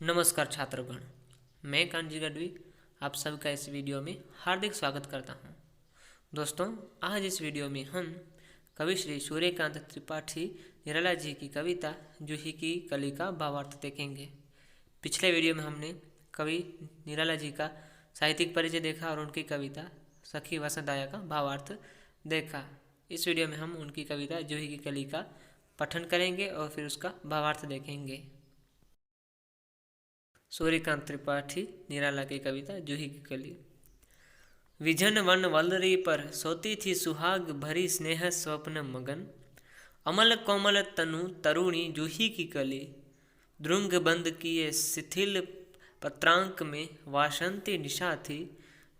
नमस्कार छात्रगण, मैं कांजी गढ़वी आप सबका इस वीडियो में हार्दिक स्वागत करता हूं। दोस्तों, आज इस वीडियो में हम कवि श्री सूर्यकांत त्रिपाठी निराला जी की कविता जूही की कली का भावार्थ देखेंगे। पिछले वीडियो में हमने कवि निराला जी का साहित्यिक परिचय देखा और उनकी कविता सखी वसंत आया का भावार्थ देखा। इस वीडियो में हम उनकी कविता जूही की कली का पठन करेंगे और फिर उसका भावार्थ देखेंगे। सूर्यकांत त्रिपाठी निराला की कविता जूही की कली। विजन वन वलरी पर सोती थी सुहाग भरी स्नेह स्वप्न मगन, अमल कोमल तनु तरुणी जूही की कली, द्रुंग बंद किए शिथिल पत्रांक में वासंती निशा थी,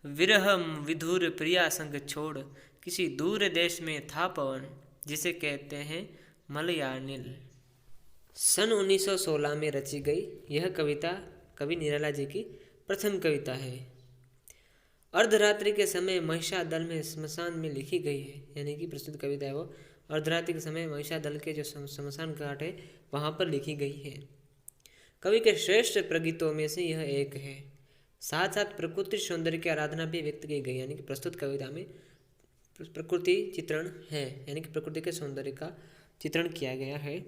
विरह विधुर प्रिया संग छोड़ किसी दूर देश में था पवन, जिसे कहते हैं मलयानिल। सन 1916 में रची गई यह कविता कवि निराला जी की प्रथम कविता है। अर्धरात्रि के समय महिषादल में स्मशान में लिखी गई है, यानी कि प्रसिद्ध कविता है वो। अर्धरात्रि के समय महिषादल के जो स्मशान घाट है वहाँ पर लिखी गई है। कवि के श्रेष्ठ प्रगीतों में से यह एक है। साथ साथ प्रकृति सौंदर्य की आराधना भी व्यक्त की गई, यानी कि प्रस्तुत कविता में प्रकृति चित्रण है, यानी कि प्रकृति के सौंदर्य का चित्रण किया गया है।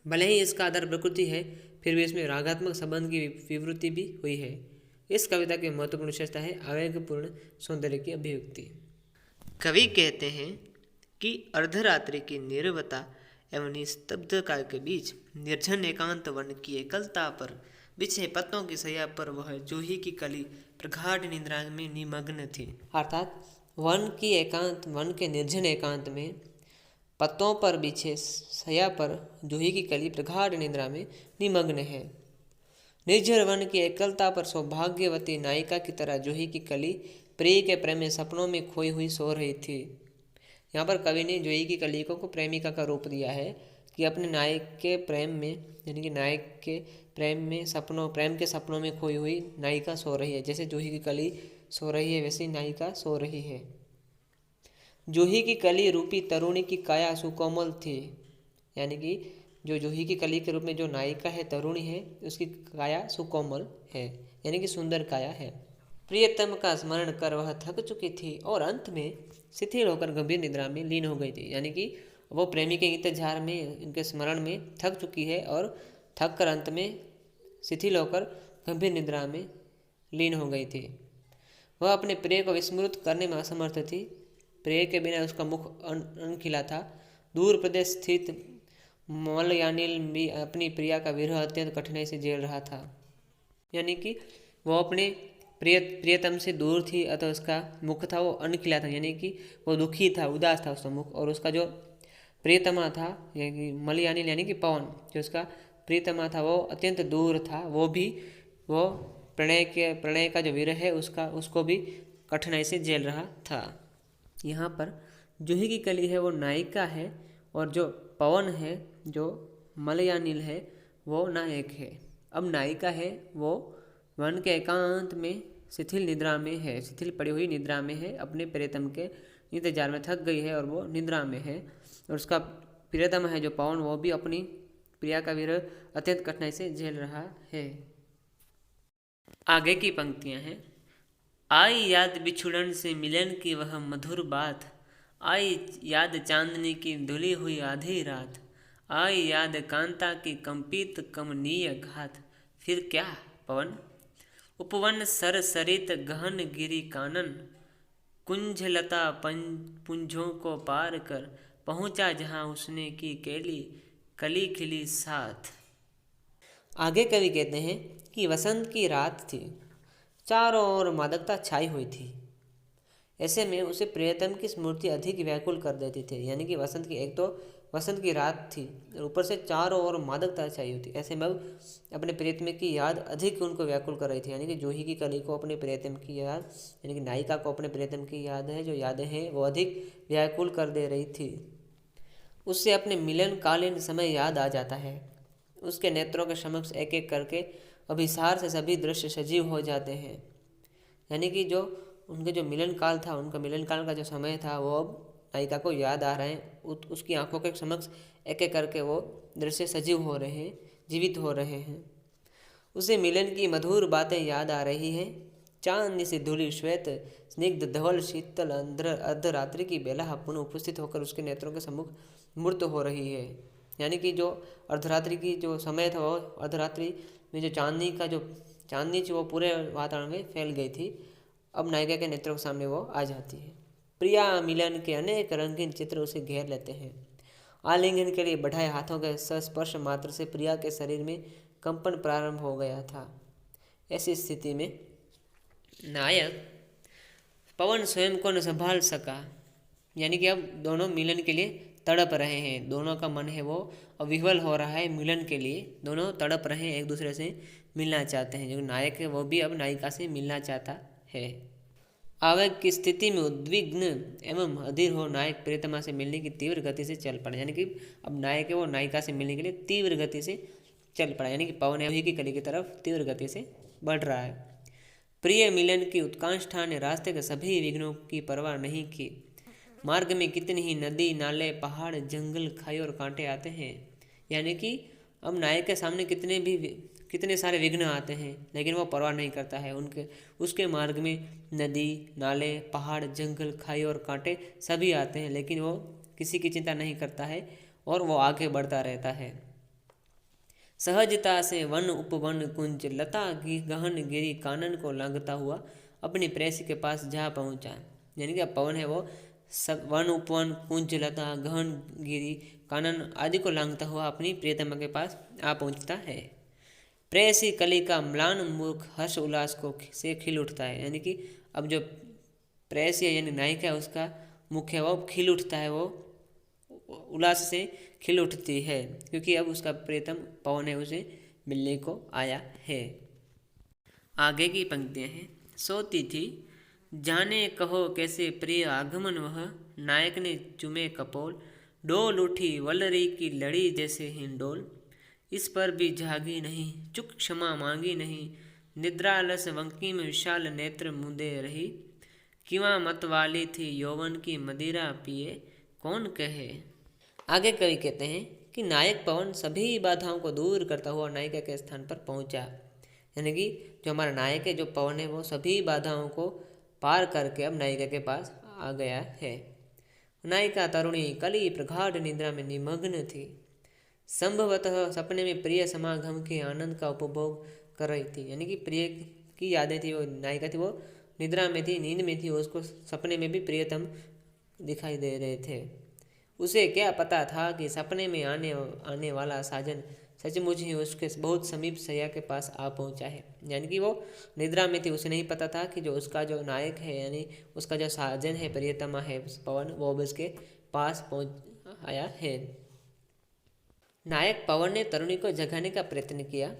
भले ही इसका आधार प्रकृति है, फिर भी इसमें रागात्मक संबंध की विवृत्ति भी हुई है। इस कविता की महत्वपूर्ण विशेषता है आवेगपूर्ण सौंदर्य की अभिव्यक्ति। कवि कहते हैं कि अर्धरात्रि की नीरवता एवं निस्तब्धता के बीच निर्जन एकांत वन की एकलता पर बिछे पत्तों की सैया पर वह जूही की कली प्रगाढ़ निद्रा में निमग्न थी। अर्थात वन के निर्जन एकांत में पत्तों पर बिछे सया पर जूही की कली प्रगाढ़ निद्रा में निमग्न है। निर्जर वन की एकलता पर सौभाग्यवती नायिका की तरह जूही की कली प्रिय के प्रेम में सपनों में खोई हुई सो रही थी। यहाँ पर कवि ने जूही की कली को प्रेमिका का रूप दिया है कि अपने नायक के प्रेम में, यानी कि नायक के प्रेम के सपनों में खोई हुई नायिका सो रही है। जैसे जूही की कली सो रही है वैसी नायिका सो रही है। जूही की कली रूपी तरुणी की काया सुकोमल थी, यानी कि जो जूही की कली के रूप में जो नायिका है तरुणी है उसकी काया सुकोमल है, यानी कि सुंदर काया है। प्रियतम का स्मरण कर वह थक चुकी थी और अंत में शिथिल होकर गंभीर निद्रा में लीन हो गई थी, यानी कि वो प्रेमी के इंतजार में, उनके स्मरण में थक चुकी है और थक कर अंत में शिथिल होकर गंभीर निद्रा में लीन हो गई थी। वह अपने प्रिय को विस्मृत करने में असमर्थ थी। प्रिय के बिना उसका मुख अनखिला था। दूर प्रदेश स्थित मलयानिल भी अपनी प्रिया का विरह अत्यंत कठिनाई से झेल रहा था, यानी कि वो अपने प्रियतम से दूर थी, अतः उसका मुख था वो अनखिला था, यानी कि वो दुखी था, उदास था उसका मुख। और उसका जो प्रियतमा था, यानी मलयानिल यानी कि पवन, जो उसका प्रियतमा था वो अत्यंत दूर था। वो प्रणय का जो विरह है उसको भी कठिनाई से झेल रहा था। यहाँ पर जूही की कली है वो नायिका है और जो पवन है, जो मलयानिल है, वो नायक है। अब नायिका है वो वन के एकांत में शिथिल पड़ी हुई निद्रा में है, अपने प्रियतम के इंतजार में थक गई है और वो निद्रा में है। और उसका प्रियतम है जो पवन, वो भी अपनी प्रिया का विरह अत्यंत कठिनाई से झेल रहा है। आगे की पंक्तियां हैं। आई याद बिछुड़न से मिलन की वह मधुर बात, आई याद चांदनी की धुली हुई आधी रात, आई याद कांता की कंपित कमनीय घात। फिर क्या पवन उपवन सर सरित गहन गिरी कानन, कुंज लता पुंजों को पार कर पहुंचा जहां उसने की कली खिली साथ। आगे कवि कहते हैं कि वसंत की रात थी, चारों ओर मादकता छाई हुई थी। ऐसे में उसे प्रियतम की स्मृति अधिक व्याकुल कर देती थी, यानी कि वसंत की रात थी और ऊपर से चारों ओर मादकता छाई हुई थी। ऐसे में अपने प्रियतम की याद अधिक उनको व्याकुल कर रही थी, यानी कि जूही की कली को अपने प्रियतम की याद, यानी कि नायिका को अपने प्रियतम की याद है, जो यादें हैं वो अधिक व्याकुल कर दे रही थी। उससे अपने मिलनकालीन समय याद आ जाता है। उसके नेत्रों के समक्ष एक एक करके अभिसार से सभी दृश्य सजीव हो जाते हैं, यानी कि जो उनके जो मिलन काल था, उनका मिलन काल का जो समय था वो अब नायिका को याद आ रहे हैं। उसकी आंखों के समक्ष एक एक करके वो दृश्य सजीव हो रहे हैं, जीवित हो रहे हैं। उसे मिलन की मधुर बातें याद आ रही हैं। चांदनी से धुली श्वेत स्निग्ध धवल शीतल अर्धरात्रि की बेला पुनः उपस्थित होकर उसके नेत्रों के सम्मुख मूर्त हो रही है। यानी कि जो अर्धरात्रि की जो समय था, वो अर्धरात्रि में जो चांदनी थी वो पूरे वातावरण में फैल गई थी, अब नायिका के नेत्रों के सामने वो आ जाती है। प्रिया मिलन के अनेक रंगीन चित्र उसे घेर लेते हैं। आलिंगन के लिए बढ़ाए हाथों के स्पर्श मात्र से प्रिया के शरीर में कंपन प्रारंभ हो गया था। ऐसी स्थिति में नायक पवन स्वयं को न संभाल सका। यानी कि अब दोनों मिलन के लिए तड़प रहे हैं, दोनों का मन है वो विह्वल हो रहा है मिलन के लिए, दोनों तड़प रहे हैं, एक दूसरे से मिलना चाहते हैं। जो नायक है वो भी अब नायिका से मिलना चाहता है। आवेग की स्थिति में उद्विग्न एवं अधीर हो नायक प्रियतमा से मिलने की तीव्र गति से चल पड़ा। यानी कि अब नायक है वो नायिका से मिलने के लिए तीव्र गति से चल पड़ा, यानी कि पवन है की कली की तरफ तीव्र गति से बढ़ रहा है। प्रिय मिलन की उत्कांठा ने रास्ते के सभी विघ्नों की परवाह नहीं की। मार्ग में कितनी ही नदी नाले पहाड़ जंगल खाई और कांटे आते हैं। यानी कि अब नायक के सामने कितने सारे विघ्न आते हैं, लेकिन वो परवाह नहीं करता है। उसके मार्ग में नदी नाले पहाड़ जंगल खाई और कांटे सभी आते हैं, लेकिन वो किसी की चिंता नहीं करता है और वो आगे बढ़ता रहता है। सहजता से वन उपवन कुंज लता की गहन गिरी कानन को लांघता हुआ अपनी प्रेयसी के पास जा पहुंचा। यानी कि अब पवन है वो सब वन उपवन कुंज लता गहन गिरी कानन आदि को लांघता हुआ अपनी प्रियतमा के पास आ पहुंचता है। प्रेयसी कली का म्लान मुख हर्ष उल्लास को से खिल उठता है। यानी कि अब जो प्रेयसी है यानी नायिका है उसका मुख है वो खिल उठता है, वो उल्लास से खिल उठती है, क्योंकि अब उसका प्रियतम पवन है उसे मिलने को आया है। आगे की पंक्तियां हैं। सोती थी जाने कहो कैसे प्रिय आगमन वह, नायक ने चुमे कपोल, डोल उठी वल्लरी की लड़ी जैसे हिंडोल, इस पर भी जागी नहीं चुक क्षमा मांगी नहीं, निद्रालस वंकी में विशाल नेत्र मुंदे रही, किवा मत वाली थी यौवन की मदिरा पिए कौन कहे। आगे कवि कहते हैं कि नायक पवन सभी बाधाओं को दूर करता हुआ नायिका के स्थान पर पहुंचा। यानी कि जो हमारा नायक है जो पवन है वो सभी बाधाओं को पार करके अब नायिका के पास आ गया है। नायिका तरुणी कली प्रगाढ़ निद्रा में निमग्न थी। संभवतः सपने में प्रिय समागम के आनंद का उपभोग कर रही थी। यानी कि प्रिय की यादें थी, वो नायिका थी वो निद्रा में थी, नींद में थी, उसको सपने में भी प्रियतम दिखाई दे रहे थे। उसे क्या पता था कि सपने में आने वाला साजन सचमुच ही उसके बहुत समीप सैया के पास आ पहुंचा है। यानी कि वो निद्रा में थी, उसे नहीं पता था कि जो उसका जो नायक है यानी उसका जो साजन है प्रियतमा है पवन, वो अब उसके पास पहुंच आया है। नायक पवन ने तरुणी को जगाने का प्रयत्न किया।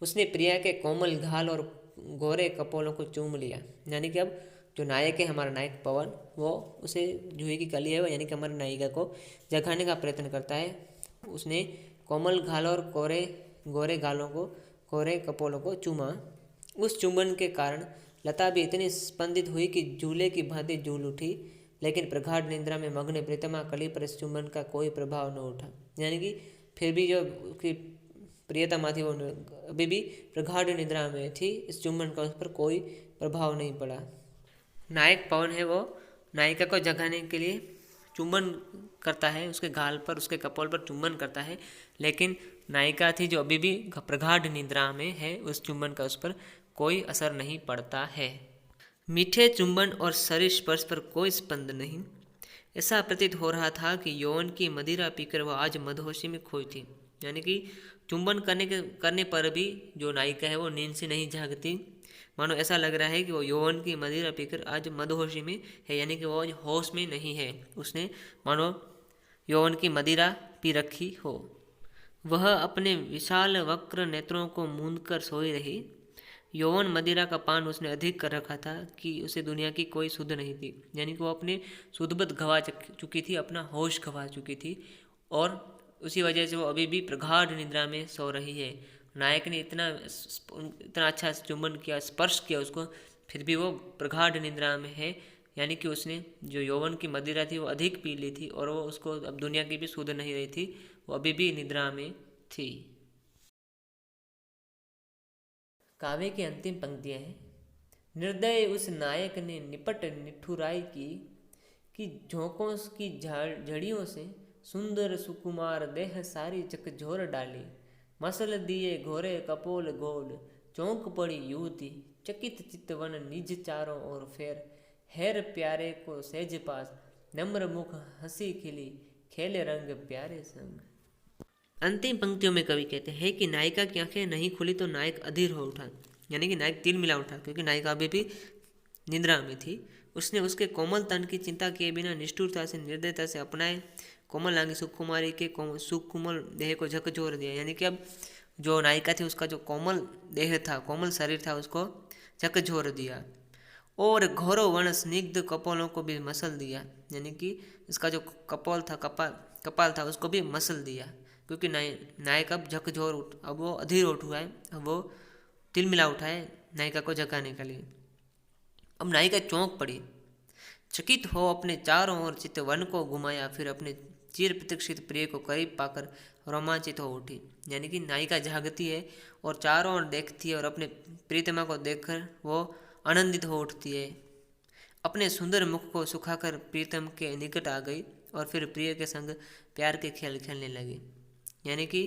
उसने प्रिया के कोमल घाल और गोरे कपोलों को चूम लिया। यानी कि अब जो नायक है हमारा नायक पवन वो उसे जूही की कली है यानी कि हमारी नायिका को जगाने का प्रयत्न करता है। उसने कोमल घाल और गोरे कपोलों को चूमा। उस चुंबन के कारण लता भी इतनी स्पंदित हुई कि झूले की भांति झूल उठी, लेकिन प्रगाढ़ निद्रा में मग्न प्रियतमा कली पर इस चुंबन का कोई प्रभाव न उठा। यानी कि फिर भी जो उसकी प्रियतमा थी वो अभी भी प्रगाढ़ निद्रा में थी, इस चुंबन का उस पर कोई प्रभाव नहीं पड़ा। नायक पवन है वो नायिका को जगाने के लिए चुंबन करता है, उसके गाल पर उसके कपोल पर चुंबन करता है, लेकिन नायिका थी जो अभी भी प्रगाढ़ निद्रा में है, उस चुंबन का उस पर कोई असर नहीं पड़ता है। मीठे चुंबन और शरीर स्पर्श पर कोई स्पंद नहीं। ऐसा प्रतीत हो रहा था कि यौवन की मदिरा पीकर वह आज मदहोशी में खोई थी। यानी कि चुंबन करने पर भी जो नायिका है वो नींद से नहीं जागती, मानो ऐसा लग रहा है कि वो यौवन की मदिरा पीकर आज मदहोशी में है, यानी कि वो आज होश में नहीं है, उसने मानो यौवन की मदिरा पी रखी हो। वह अपने विशाल वक्र नेत्रों को मूंद कर सोई रही। यौवन मदिरा का पान उसने अधिक कर रखा था कि उसे दुनिया की कोई सुध नहीं थी। यानी कि वो अपने सुधबुद्ध गवा चुकी थी, अपना होश गवा चुकी थी, और उसी वजह से वो अभी भी प्रगाढ़ निद्रा में सो रही है। नायक ने इतना अच्छा चुंबन किया, स्पर्श किया उसको, फिर भी वो प्रगाढ़ निद्रा में है। यानी कि उसने जो यौवन की मदिरा थी वो अधिक पी ली थी और वो उसको अब दुनिया की भी सुध नहीं रही थी, वो अभी भी निद्रा में थी। काव्य की अंतिम पंक्तियां हैं। निर्दय उस नायक ने निपट निठुराई की, कि झोंकों की झड़ियों से सुंदर सुकुमार देह सारी चकझोर डाली। मसल दिए घोरे कपोल गोल, चौंक पड़ी युवती चकित चितवन निज चारों ओर फेर। हैर प्यारे को सहज पास, नम्र मुख हंसी खिली, खेले रंग प्यारे संग। अंतिम पंक्तियों में कवि कहते हैं कि नायिका की आंखें नहीं खुली तो नायक अधीर हो उठा, यानी कि नायक तिल मिला उठा, क्योंकि नायिका अभी भी निद्रा में थी। उसने उसके कोमल तन की चिंता किए बिना निष्ठुरता से निर्दयता से अपनाए कोमल आंगी सुकुमारी के सुकुमल देह को झकझोर दिया, यानी कि अब जो नायिका थी उसका जो कोमल देह था, कोमल शरीर था, उसको झकझोर दिया। और घोरो वन स्निग्ध कपोलों को भी मसल दिया, यानी कि इसका जो कपोल था, कपाल था, उसको भी मसल दिया, क्योंकि नायक अब झकझोर अब वो अधीर उठ हुआ है, अब वो तिल मिला उठा है नायिका को जगाने के लिए। अब नायिका चौंक पड़ी, चकित हो अपने चारों ओर चितवन को घुमाया, फिर अपने चिर प्रतीक्षित प्रिय को करीब पाकर रोमांचित हो उठी, यानी कि नायिका जागती है और चारों ओर देखती है और अपने प्रीतमा को देखकर वो आनंदित हो उठती है। अपने सुंदर मुख को सुखाकर प्रीतम के निकट आ गई और फिर प्रिय के संग प्यार के खेल खेलने लगी, यानी कि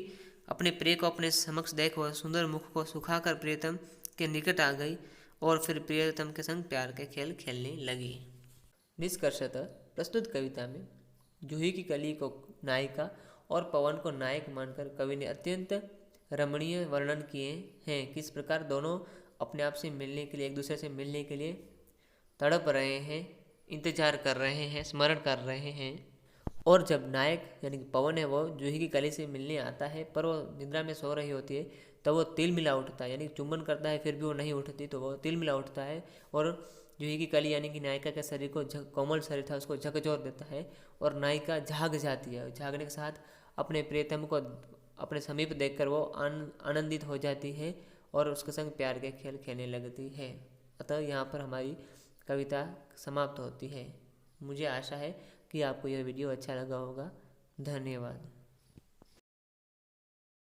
अपने प्रिय को अपने समक्ष देख वह सुंदर मुख को सुखाकर प्रियतम के निकट आ गई और फिर प्रियतम के संग प्यार के खेल खेलने लगी। निष्कर्षतः प्रस्तुत कविता में जूही की कली को नायिका और पवन को नायक मानकर कवि ने अत्यंत रमणीय वर्णन किए हैं। किस प्रकार दोनों अपने आप से मिलने के लिए, एक दूसरे से मिलने के लिए तड़प रहे हैं, इंतजार कर रहे हैं, स्मरण कर रहे हैं। और जब नायक यानी कि पवन है वो जूही की कली से मिलने आता है, पर वो निद्रा में सो रही होती है, तब वो तिल मिला उठता है, यानी चुंबन करता है, फिर भी वो नहीं उठती, तो वो तिल मिला उठता है और जूही की कली यानी कि नायिका के शरीर को कोमल शरीर था उसको झकझोर देता है और नायिका जाग जाती है। झागने के साथ अपने प्रियतम को अपने समीप देखकर वो आनंदित हो जाती है और उसके संग प्यार के खेल खेलने लगती है। अतः यहाँ पर हमारी कविता समाप्त होती है। मुझे आशा है कि आपको यह वीडियो अच्छा लगा होगा। धन्यवाद।